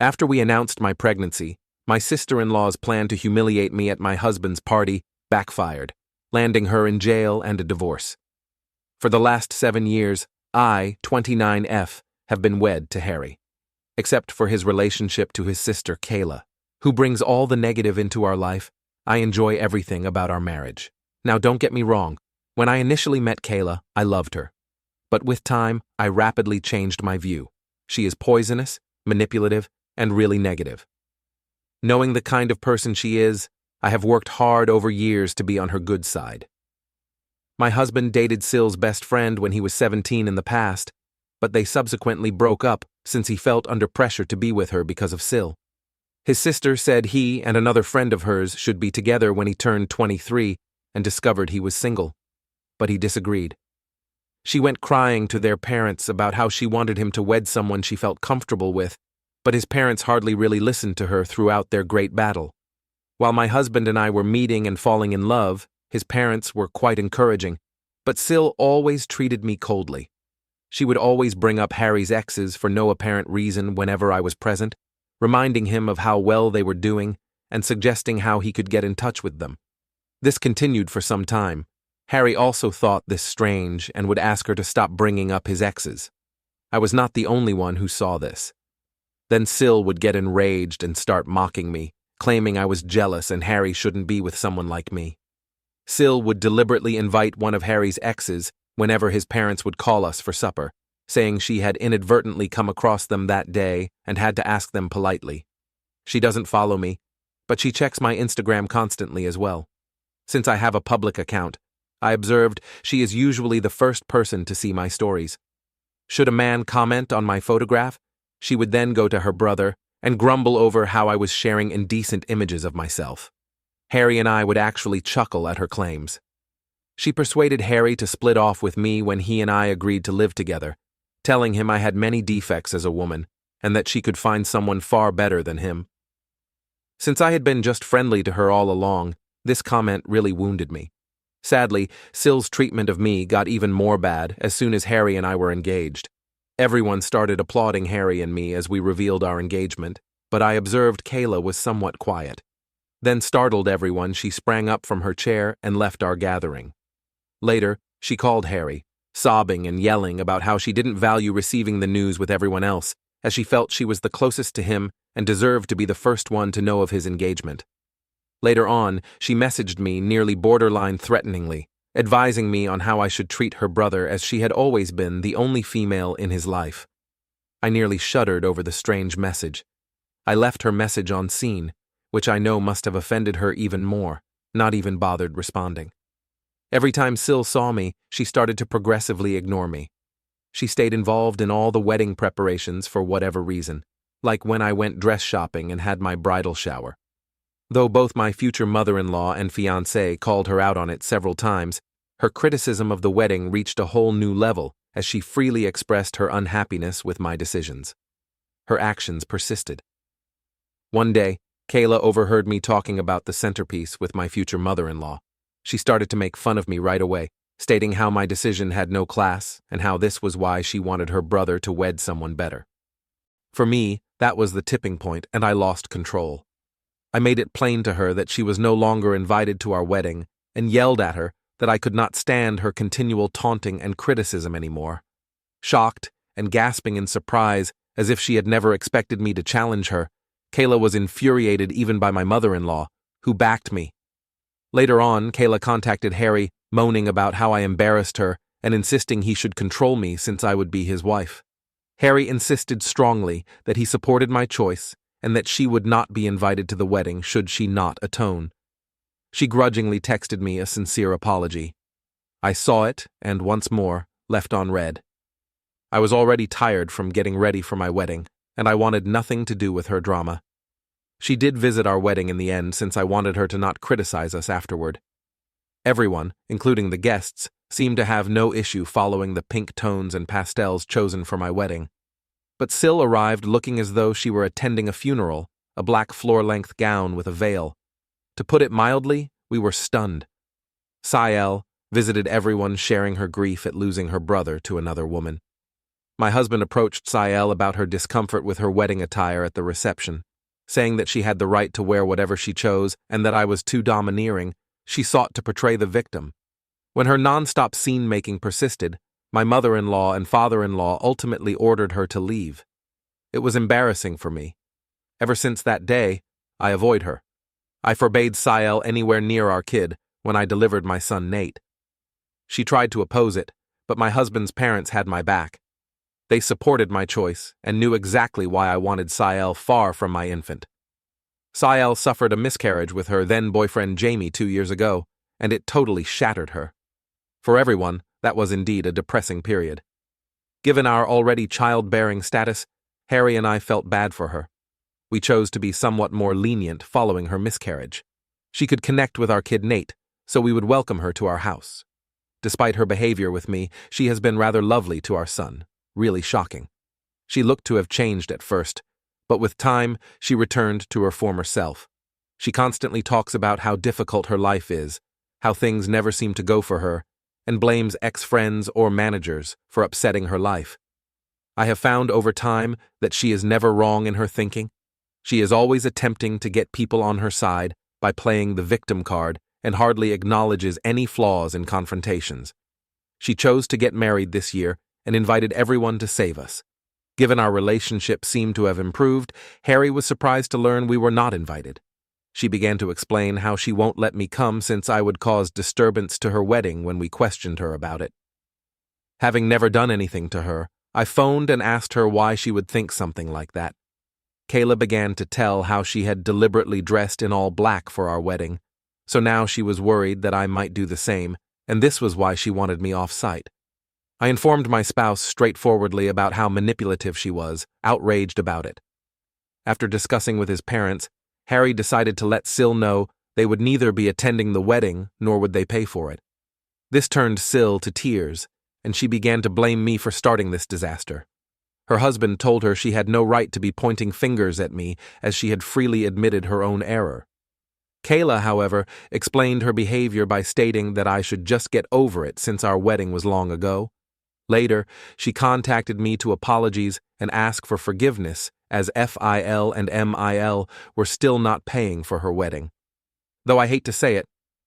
After we announced my pregnancy, my sister-in-law's plan to humiliate me at my husband's party backfired, landing her in jail and a divorce. For the last 7 years, I, 29F, have been wed to Harry. Except for his relationship to his sister Kayla, who brings all the negative into our life, I enjoy everything about our marriage. Now don't get me wrong, when I initially met Kayla, I loved her. But with time, I rapidly changed my view. She is poisonous, manipulative, and really negative. Knowing the kind of person she is, I have worked hard over years to be on her good side. My husband dated Syl's best friend when he was 17 in the past, but they subsequently broke up since he felt under pressure to be with her because of Syl. His sister said he and another friend of hers should be together when he turned 23 and discovered he was single, but he disagreed. She went crying to their parents about how she wanted him to wed someone she felt comfortable with, but his parents hardly really listened to her throughout their great battle. While my husband and I were meeting and falling in love, his parents were quite encouraging, but Syl always treated me coldly. She would always bring up Harry's exes for no apparent reason whenever I was present, reminding him of how well they were doing and suggesting how he could get in touch with them. This continued for some time. Harry also thought this strange and would ask her to stop bringing up his exes. I was not the only one who saw this. Then Syl would get enraged and start mocking me, claiming I was jealous and Harry shouldn't be with someone like me. Syl would deliberately invite one of Harry's exes whenever his parents would call us for supper, saying she had inadvertently come across them that day and had to ask them politely. She doesn't follow me, but she checks my Instagram constantly as well. Since I have a public account, I observed she is usually the first person to see my stories. Should a man comment on my photograph, she would then go to her brother and grumble over how I was sharing indecent images of myself. Harry and I would actually chuckle at her claims. She persuaded Harry to split off with me when he and I agreed to live together, telling him I had many defects as a woman and that she could find someone far better than him. Since I had been just friendly to her all along, this comment really wounded me. Sadly, Syl's treatment of me got even more bad as soon as Harry and I were engaged. Everyone started applauding Harry and me as we revealed our engagement, but I observed Kayla was somewhat quiet. Then, startled everyone, she sprang up from her chair and left our gathering. Later, she called Harry, sobbing and yelling about how she didn't value receiving the news with everyone else, as she felt she was the closest to him and deserved to be the first one to know of his engagement. Later on, she messaged me nearly borderline threateningly, advising me on how I should treat her brother as she had always been the only female in his life. I nearly shuddered over the strange message. I left her message on scene, which I know must have offended her even more, not even bothered responding. Every time Syl saw me, she started to progressively ignore me. She stayed involved in all the wedding preparations for whatever reason, like when I went dress shopping and had my bridal shower. Though both my future mother-in-law and fiancé called her out on it several times, her criticism of the wedding reached a whole new level as she freely expressed her unhappiness with my decisions. Her actions persisted. One day, Kayla overheard me talking about the centerpiece with my future mother-in-law. She started to make fun of me right away, stating how my decision had no class and how this was why she wanted her brother to wed someone better. For me, that was the tipping point, and I lost control. I made it plain to her that she was no longer invited to our wedding and yelled at her that I could not stand her continual taunting and criticism anymore. Shocked and gasping in surprise as if she had never expected me to challenge her, Kayla was infuriated even by my mother-in-law, who backed me. Later on, Kayla contacted Harry, moaning about how I embarrassed her and insisting he should control me since I would be his wife. Harry insisted strongly that he supported my choice and that she would not be invited to the wedding should she not atone. She grudgingly texted me a sincere apology. I saw it and, once more, left on read. I was already tired from getting ready for my wedding, and I wanted nothing to do with her drama. She did visit our wedding in the end since I wanted her to not criticize us afterward. Everyone, including the guests, seemed to have no issue following the pink tones and pastels chosen for my wedding. But Syl arrived looking as though she were attending a funeral, a black floor-length gown with a veil. To put it mildly, we were stunned. Sayel visited everyone sharing her grief at losing her brother to another woman. My husband approached Sael about her discomfort with her wedding attire at the reception. Saying that she had the right to wear whatever she chose and that I was too domineering, she sought to portray the victim. When her non-stop scene-making persisted, my mother-in-law and father-in-law ultimately ordered her to leave. It was embarrassing for me. Ever since that day, I avoid her. I forbade Sael anywhere near our kid when I delivered my son Nate. She tried to oppose it, but my husband's parents had my back. They supported my choice and knew exactly why I wanted Sael far from my infant. Sael suffered a miscarriage with her then-boyfriend Jamie 2 years ago, and it totally shattered her. For everyone, that was indeed a depressing period. Given our already childbearing status, Harry and I felt bad for her. We chose to be somewhat more lenient following her miscarriage. She could connect with our kid Nate, so we would welcome her to our house. Despite her behavior with me, she has been rather lovely to our son. Really shocking. She looked to have changed at first, but with time, she returned to her former self. She constantly talks about how difficult her life is, how things never seem to go for her, and blames ex-friends or managers for upsetting her life. I have found over time that she is never wrong in her thinking. She is always attempting to get people on her side by playing the victim card and hardly acknowledges any flaws in confrontations. She chose to get married this year and invited everyone to save us. Given our relationship seemed to have improved, Harry was surprised to learn we were not invited. She began to explain how she won't let me come since I would cause disturbance to her wedding when we questioned her about it. Having never done anything to her, I phoned and asked her why she would think something like that. Kayla began to tell how she had deliberately dressed in all black for our wedding, so now she was worried that I might do the same, and this was why she wanted me off-site. I informed my spouse straightforwardly about how manipulative she was, outraged about it. After discussing with his parents, Harry decided to let Sil know they would neither be attending the wedding nor would they pay for it. This turned Sil to tears, and she began to blame me for starting this disaster. Her husband told her she had no right to be pointing fingers at me as she had freely admitted her own error. Kayla, however, explained her behavior by stating that I should just get over it since our wedding was long ago. Later, she contacted me to apologize and ask for forgiveness as FIL and MIL were still not paying for her wedding. Though I hate to say it,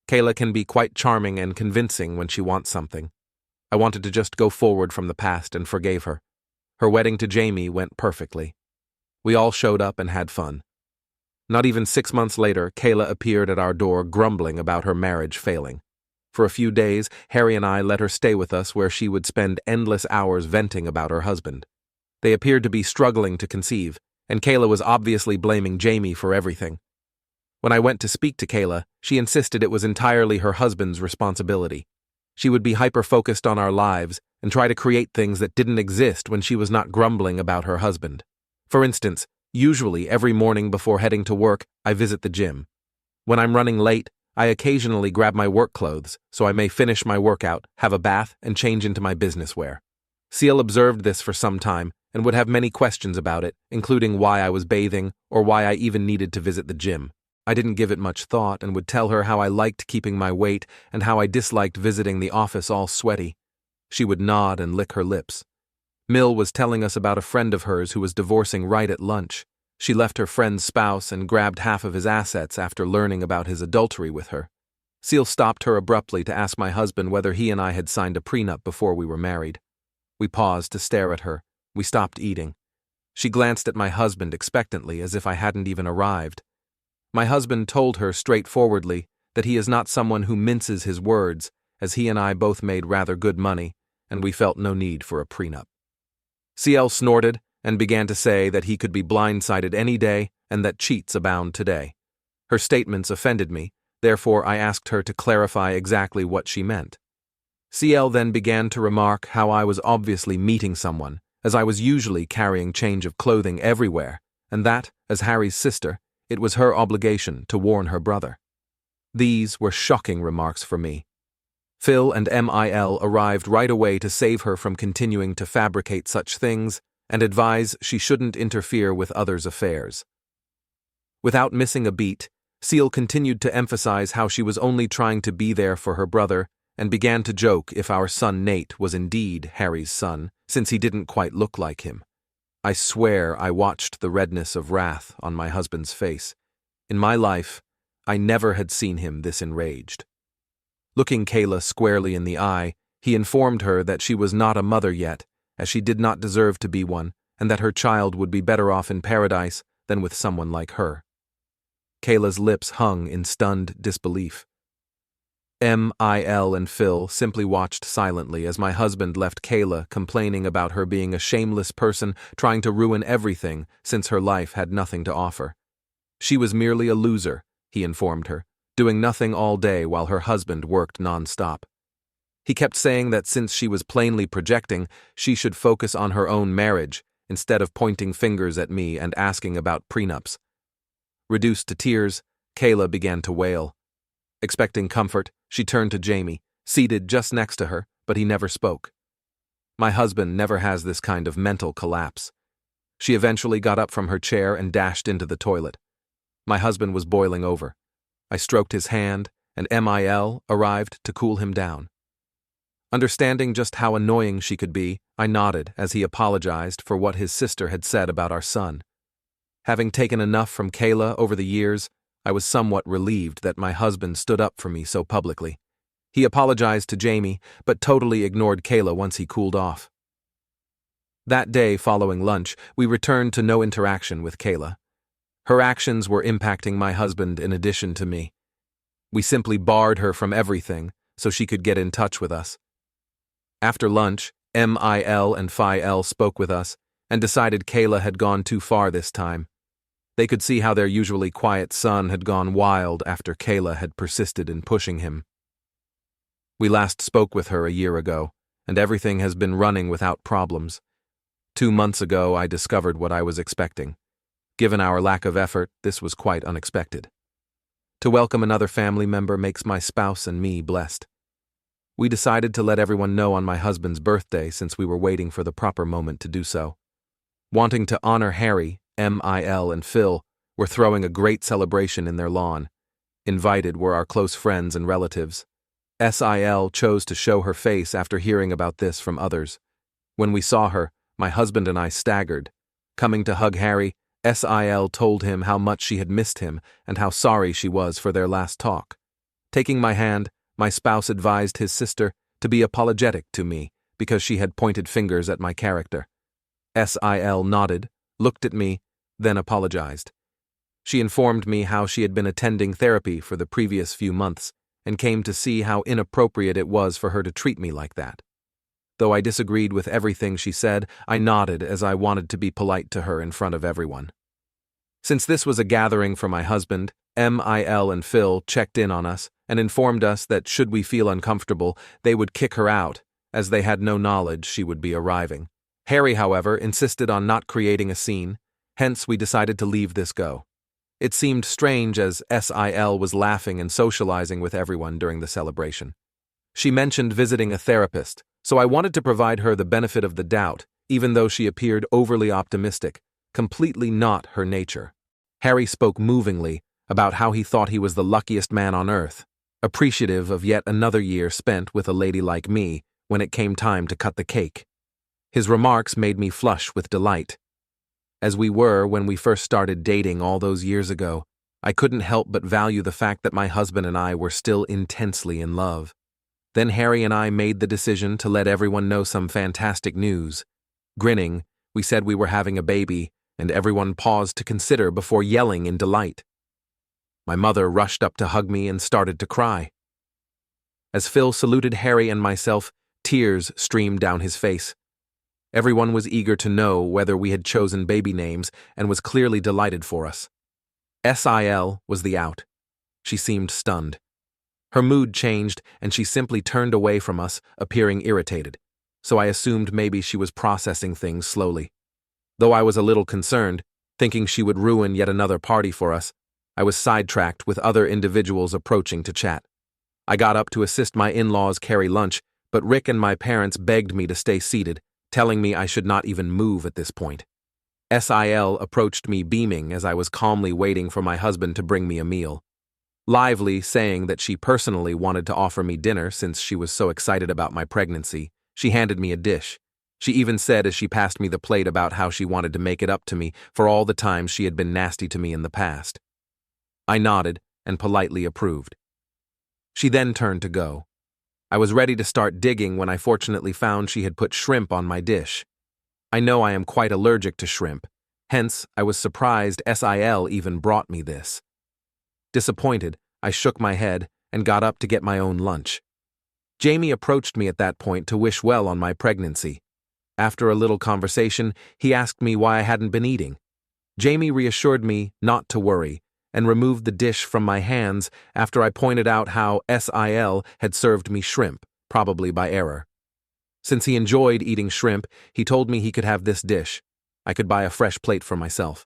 Kayla can be quite charming and convincing when she wants something. I wanted to just go forward from the past and forgave her. Her wedding to Jamie went perfectly. We all showed up and had fun. Not even 6 months later, Kayla appeared at our door grumbling about her marriage failing. For a few days, Harry and I let her stay with us where she would spend endless hours venting about her husband. They appeared to be struggling to conceive, and Kayla was obviously blaming Jamie for everything. When I went to speak to Kayla, she insisted it was entirely her husband's responsibility. She would be hyper-focused on our lives and try to create things that didn't exist when she was not grumbling about her husband. For instance, usually every morning before heading to work, I visit the gym. When I'm running late, I occasionally grab my work clothes so I may finish my workout, have a bath, and change into my business wear. Seal observed this for some time and would have many questions about it, including why I was bathing or why I even needed to visit the gym. I didn't give it much thought and would tell her how I liked keeping my weight and how I disliked visiting the office all sweaty. She would nod and lick her lips. Mill was telling us about a friend of hers who was divorcing right at lunch. She left her friend's spouse and grabbed half of his assets after learning about his adultery with her. Seal stopped her abruptly to ask my husband whether he and I had signed a prenup before we were married. We paused to stare at her. We stopped eating. She glanced at my husband expectantly as if I hadn't even arrived. My husband told her straightforwardly that he is not someone who minces his words, as he and I both made rather good money, and we felt no need for a prenup. CL snorted and began to say that he could be blindsided any day and that cheats abound today. Her statements offended me, therefore I asked her to clarify exactly what she meant. CL then began to remark how I was obviously meeting someone, as I was usually carrying change of clothing everywhere, and that, as Harry's sister, it was her obligation to warn her brother. These were shocking remarks for me. Phil and MIL arrived right away to save her from continuing to fabricate such things and advise she shouldn't interfere with others' affairs. Without missing a beat, Seal continued to emphasize how she was only trying to be there for her brother and began to joke if our son Nate was indeed Harry's son, since he didn't quite look like him. I swear I watched the redness of wrath on my husband's face. In my life, I never had seen him this enraged. Looking Kayla squarely in the eye, he informed her that she was not a mother yet, as she did not deserve to be one, and that her child would be better off in paradise than with someone like her. Kayla's lips hung in stunned disbelief. Mil and Phil simply watched silently as my husband left Kayla complaining about her being a shameless person trying to ruin everything since her life had nothing to offer. She was merely a loser, he informed her, doing nothing all day while her husband worked non-stop. He kept saying that since she was plainly projecting, she should focus on her own marriage instead of pointing fingers at me and asking about prenups. Reduced to tears, Kayla began to wail. Expecting comfort, she turned to Jamie, seated just next to her, but he never spoke. My husband never has this kind of mental collapse. She eventually got up from her chair and dashed into the toilet. My husband was boiling over. I stroked his hand, and Mil arrived to cool him down. Understanding just how annoying she could be, I nodded as he apologized for what his sister had said about our son. Having taken enough from Kayla over the years, I was somewhat relieved that my husband stood up for me so publicly. He apologized to Jamie, but totally ignored Kayla once he cooled off. That day following lunch, we returned to no interaction with Kayla. Her actions were impacting my husband in addition to me. We simply barred her from everything so she could get in touch with us. After lunch, Mil and Phil spoke with us and decided Kayla had gone too far this time. They could see how their usually quiet son had gone wild after Kayla had persisted in pushing him. We last spoke with her a year ago, and everything has been running without problems. 2 months ago, I discovered what I was expecting. Given our lack of effort, this was quite unexpected. To welcome another family member makes my spouse and me blessed. We decided to let everyone know on my husband's birthday since we were waiting for the proper moment to do so. Wanting to honor Harry, Mil and Phil were throwing a great celebration in their lawn. Invited were our close friends and relatives. Sil chose to show her face after hearing about this from others. When we saw her, my husband and I staggered. Coming to hug Harry, Sil told him how much she had missed him and how sorry she was for their last talk. Taking my hand, my spouse advised his sister to be apologetic to me because she had pointed fingers at my character. Sil nodded, looked at me, then apologized. She informed me how she had been attending therapy for the previous few months and came to see how inappropriate it was for her to treat me like that. Though I disagreed with everything she said, I nodded as I wanted to be polite to her in front of everyone. Since this was a gathering for my husband, Mil and Phil checked in on us and informed us that should we feel uncomfortable, they would kick her out, as they had no knowledge she would be arriving. Harry, however, insisted on not creating a scene, hence we decided to leave this go. It seemed strange as Sil was laughing and socializing with everyone during the celebration. She mentioned visiting a therapist, so I wanted to provide her the benefit of the doubt, even though she appeared overly optimistic, completely not her nature. Harry spoke movingly about how he thought he was the luckiest man on earth, appreciative of yet another year spent with a lady like me when it came time to cut the cake. His remarks made me flush with delight. As we were when we first started dating all those years ago, I couldn't help but value the fact that my husband and I were still intensely in love. Then Harry and I made the decision to let everyone know some fantastic news. Grinning, we said we were having a baby, and everyone paused to consider before yelling in delight. My mother rushed up to hug me and started to cry. As Phil saluted Harry and myself, tears streamed down his face. Everyone was eager to know whether we had chosen baby names and was clearly delighted for us. Sil was the out. She seemed stunned. Her mood changed and she simply turned away from us, appearing irritated, so I assumed maybe she was processing things slowly. Though I was a little concerned, thinking she would ruin yet another party for us, I was sidetracked with other individuals approaching to chat. I got up to assist my in-laws carry lunch, but Rick and my parents begged me to stay seated, telling me I should not even move at this point. Sil approached me beaming as I was calmly waiting for my husband to bring me a meal. lively, saying that she personally wanted to offer me dinner since she was so excited about my pregnancy. She handed me a dish. She even said as she passed me the plate about how she wanted to make it up to me for all the times she had been nasty to me in the past. I nodded and politely approved. She then turned to go. I was ready to start digging when I fortunately found she had put shrimp on my dish. I know I am quite allergic to shrimp, hence I was surprised SIL even brought me this. Disappointed, I shook my head and got up to get my own lunch. Jamie approached me at that point to wish well on my pregnancy. After a little conversation, he asked me why I hadn't been eating. Jamie reassured me not to worry and removed the dish from my hands after I pointed out how SIL had served me shrimp, probably by error. Since he enjoyed eating shrimp, he told me he could have this dish. I could buy a fresh plate for myself.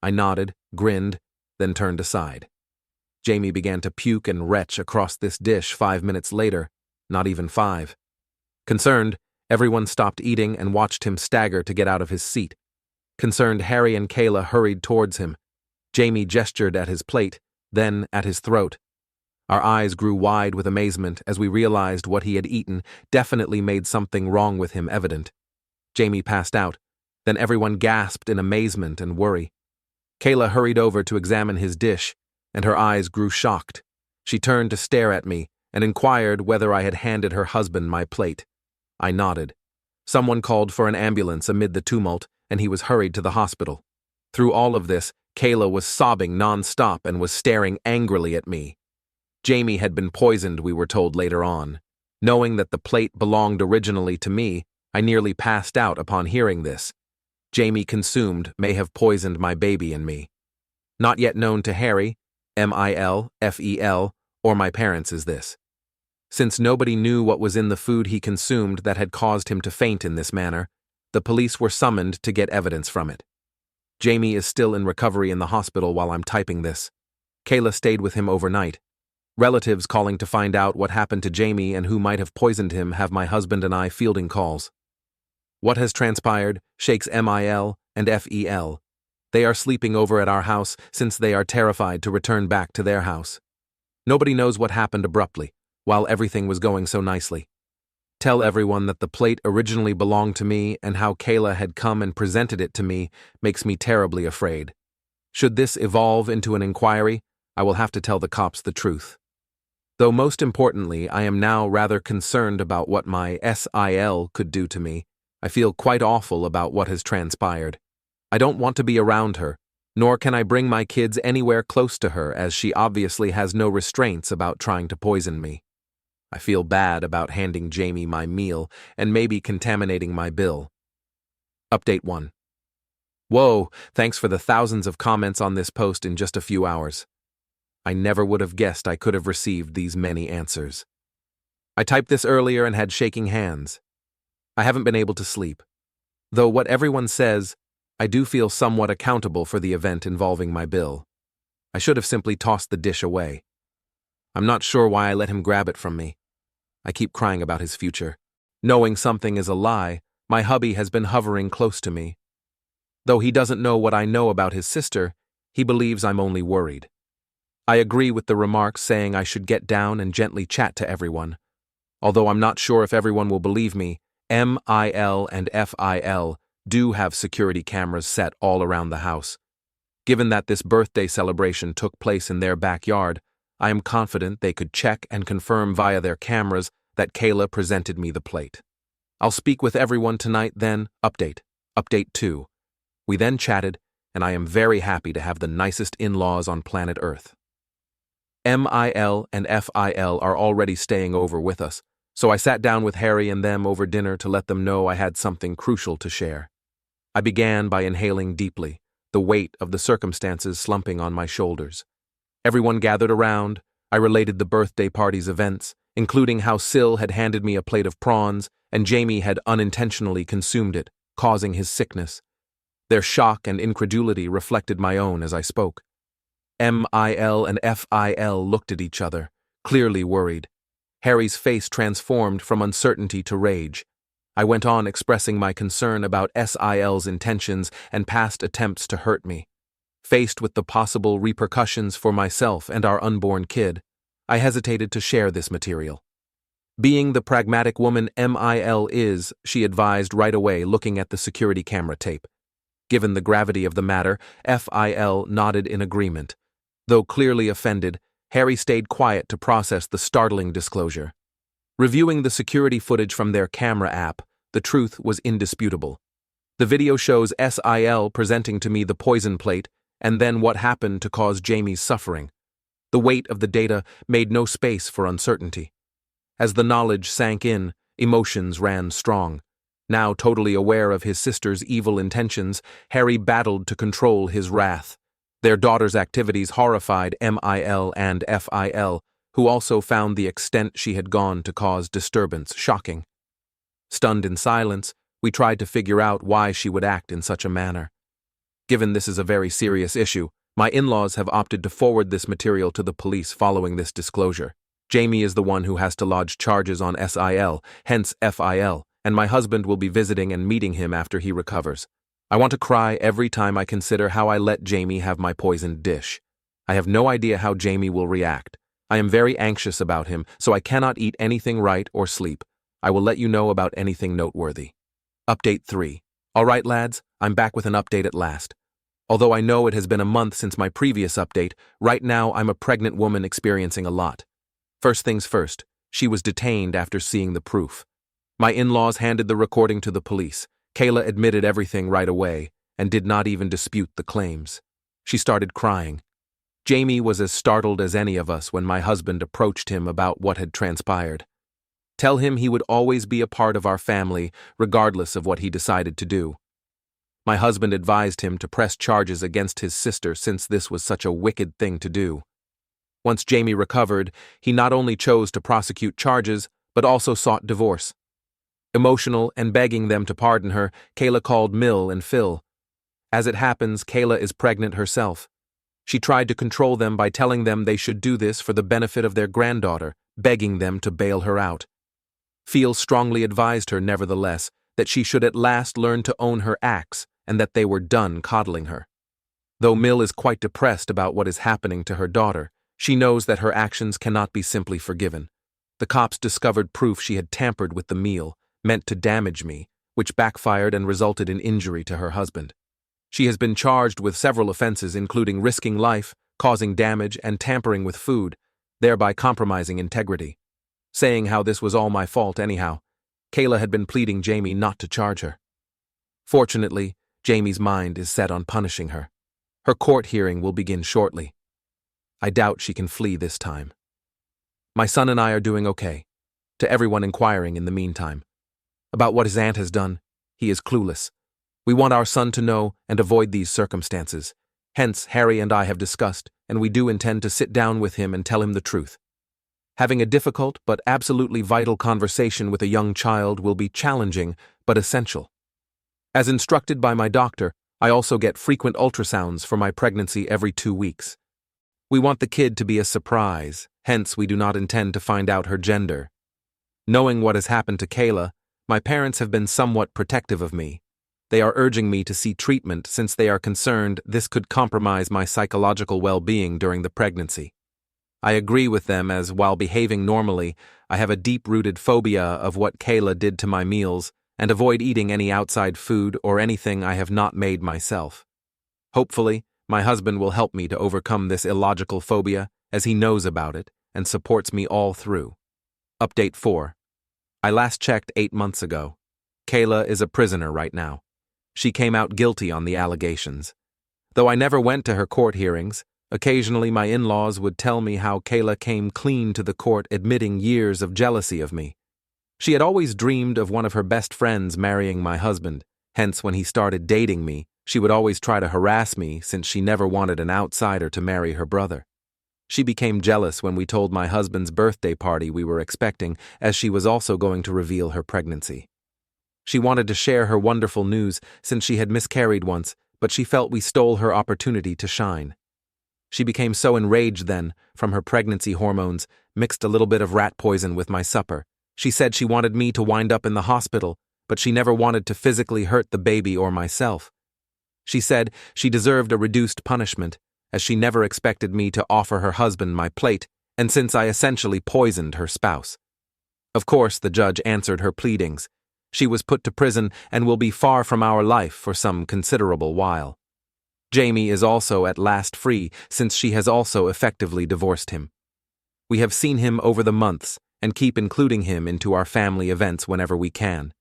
I nodded, grinned, then turned aside. Jamie began to puke and retch across this dish 5 minutes later, not even 5. Concerned, everyone stopped eating and watched him stagger to get out of his seat. Concerned, Harry and Kayla hurried towards him. Jamie gestured at his plate, then at his throat. Our eyes grew wide with amazement as we realized what he had eaten definitely made something wrong with him evident. Jamie passed out, then everyone gasped in amazement and worry. Kayla hurried over to examine his dish, and her eyes grew shocked. She turned to stare at me and inquired whether I had handed her husband my plate. I nodded. Someone called for an ambulance amid the tumult, and he was hurried to the hospital. Through all of this, Kayla was sobbing non-stop and was staring angrily at me. Jamie had been poisoned, we were told later on. Knowing that the plate belonged originally to me, I nearly passed out upon hearing this. Jamie consumed may have poisoned my baby and me. Not yet known to Harry, MIL, or my parents is this. Since nobody knew what was in the food he consumed that had caused him to faint in this manner, the police were summoned to get evidence from it. Jamie is still in recovery in the hospital while I'm typing this. Kayla stayed with him overnight. Relatives calling to find out what happened to Jamie and who might have poisoned him have my husband and I fielding calls. What has transpired shakes MIL and FEL. They are sleeping over at our house since they are terrified to return back to their house. Nobody knows what happened abruptly, while everything was going so nicely. Tell everyone that the plate originally belonged to me and how Kayla had come and presented it to me makes me terribly afraid. Should this evolve into an inquiry, I will have to tell the cops the truth. Though most importantly, I am now rather concerned about what my SIL could do to me. I feel quite awful about what has transpired. I don't want to be around her, nor can I bring my kids anywhere close to her as she obviously has no restraints about trying to poison me. I feel bad about handing Jamie my meal and maybe contaminating my bill. Update 1. Whoa, thanks for the thousands of comments on this post in just a few hours. I never would have guessed I could have received these many answers. I typed this earlier and had shaking hands. I haven't been able to sleep. Though what everyone says, I do feel somewhat accountable for the event involving my bill. I should have simply tossed the dish away. I'm not sure why I let him grab it from me. I keep crying about his future. Knowing something is a lie, my hubby has been hovering close to me. Though he doesn't know what I know about his sister, he believes I'm only worried. I agree with the remarks saying I should get down and gently chat to everyone. Although I'm not sure if everyone will believe me, MIL and FIL do have security cameras set all around the house. Given that this birthday celebration took place in their backyard, I am confident they could check and confirm via their cameras that Kayla presented me the plate. I'll speak with everyone tonight then. Update 2. We then chatted, and I am very happy to have the nicest in-laws on planet Earth. MIL and FIL are already staying over with us, so I sat down with Harry and them over dinner to let them know I had something crucial to share. I began by inhaling deeply, the weight of the circumstances slumping on my shoulders. Everyone gathered around. I related the birthday party's events, including how Sil had handed me a plate of prawns and Jamie had unintentionally consumed it, causing his sickness. Their shock and incredulity reflected my own as I spoke. MIL and FIL looked at each other, clearly worried. Harry's face transformed from uncertainty to rage. I went on expressing my concern about SIL's intentions and past attempts to hurt me. Faced with the possible repercussions for myself and our unborn kid, I hesitated to share this material. Being the pragmatic woman Mil is, she advised right away, looking at the security camera tape. Given the gravity of the matter, Phil nodded in agreement. Though clearly offended, Harry stayed quiet to process the startling disclosure. Reviewing the security footage from their camera app, the truth was indisputable. The video shows Sil presenting to me the poison plate, and then what happened to cause Jamie's suffering. The weight of the data made no space for uncertainty. As the knowledge sank in, emotions ran strong. Now totally aware of his sister's evil intentions, Harry battled to control his wrath. Their daughter's activities horrified Mil and Phil, who also found the extent she had gone to cause disturbance shocking. Stunned in silence, we tried to figure out why she would act in such a manner. Given this is a very serious issue, my in-laws have opted to forward this material to the police following this disclosure. Jamie is the one who has to lodge charges on Sil, hence Phil, and my husband will be visiting and meeting him after he recovers. I want to cry every time I consider how I let Jamie have my poisoned dish. I have no idea how Jamie will react. I am very anxious about him, so I cannot eat anything right or sleep. I will let you know about anything noteworthy. Update 3. Alright lads, I'm back with an update at last. Although I know it has been a month since my previous update, right now I'm a pregnant woman experiencing a lot. First things first, she was detained after seeing the proof. My in-laws handed the recording to the police. Kayla admitted everything right away and did not even dispute the claims. She started crying. Jamie was as startled as any of us when my husband approached him about what had transpired. Tell him he would always be a part of our family, regardless of what he decided to do. My husband advised him to press charges against his sister since this was such a wicked thing to do. Once Jamie recovered, he not only chose to prosecute charges, but also sought divorce. Emotional and begging them to pardon her, Kayla called Mill and Phil. As it happens, Kayla is pregnant herself. She tried to control them by telling them they should do this for the benefit of their granddaughter, begging them to bail her out. Phil strongly advised her, nevertheless, that she should at last learn to own her acts and that they were done coddling her. Though Mill is quite depressed about what is happening to her daughter, she knows that her actions cannot be simply forgiven. The cops discovered proof she had tampered with the meal, meant to damage me, which backfired and resulted in injury to her husband. She has been charged with several offenses including risking life, causing damage, and tampering with food, thereby compromising integrity. Saying how this was all my fault anyhow, Kayla had been pleading Jamie not to charge her. Fortunately, Jamie's mind is set on punishing her. Her court hearing will begin shortly. I doubt she can flee this time. My son and I are doing okay. To everyone inquiring in the meantime. About what his aunt has done, he is clueless. We want our son to know and avoid these circumstances. Hence, Harry and I have discussed, and we do intend to sit down with him and tell him the truth. Having a difficult but absolutely vital conversation with a young child will be challenging but essential. As instructed by my doctor, I also get frequent ultrasounds for my pregnancy every 2 weeks. We want the kid to be a surprise, hence we do not intend to find out her gender. Knowing what has happened to Kayla, my parents have been somewhat protective of me. They are urging me to see treatment since they are concerned this could compromise my psychological well-being during the pregnancy. I agree with them as, while behaving normally, I have a deep-rooted phobia of what Kayla did to my meals and avoid eating any outside food or anything I have not made myself. Hopefully, my husband will help me to overcome this illogical phobia as he knows about it and supports me all through. Update 4. I last checked 8 months ago. Kayla is a prisoner right now. She came out guilty on the allegations. Though I never went to her court hearings, occasionally my in-laws would tell me how Kayla came clean to the court admitting years of jealousy of me. She had always dreamed of one of her best friends marrying my husband, hence when he started dating me, she would always try to harass me since she never wanted an outsider to marry her brother. She became jealous when we told my husband's birthday party we were expecting, as she was also going to reveal her pregnancy. She wanted to share her wonderful news since she had miscarried once, but she felt we stole her opportunity to shine. She became so enraged then, from her pregnancy hormones, mixed a little bit of rat poison with my supper. She said she wanted me to wind up in the hospital, but she never wanted to physically hurt the baby or myself. She said she deserved a reduced punishment, as she never expected me to offer her husband my plate, and since I essentially poisoned her spouse. Of course, the judge answered her pleadings. She was put to prison and will be far from our life for some considerable while. Jamie is also at last free, since she has also effectively divorced him. We have seen him over the months and keep including him into our family events whenever we can.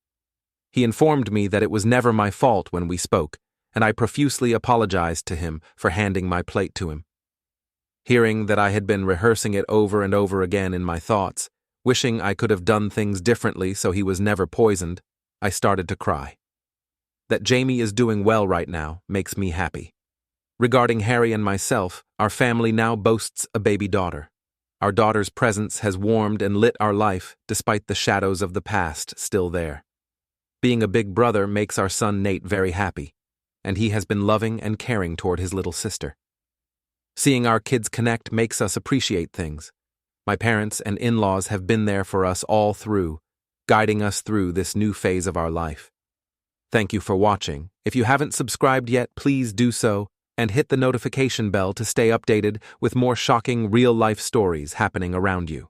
He informed me that it was never my fault when we spoke, and I profusely apologized to him for handing my plate to him. Hearing that I had been rehearsing it over and over again in my thoughts, wishing I could have done things differently so he was never poisoned, I started to cry. That Jamie is doing well right now makes me happy. Regarding Harry and myself, our family now boasts a baby daughter. Our daughter's presence has warmed and lit our life despite the shadows of the past still there. Being a big brother makes our son Nate very happy, and he has been loving and caring toward his little sister. Seeing our kids connect makes us appreciate things. My parents and in-laws have been there for us all through, guiding us through this new phase of our life. Thank you for watching. If you haven't subscribed yet, please do so, and hit the notification bell to stay updated with more shocking real-life stories happening around you.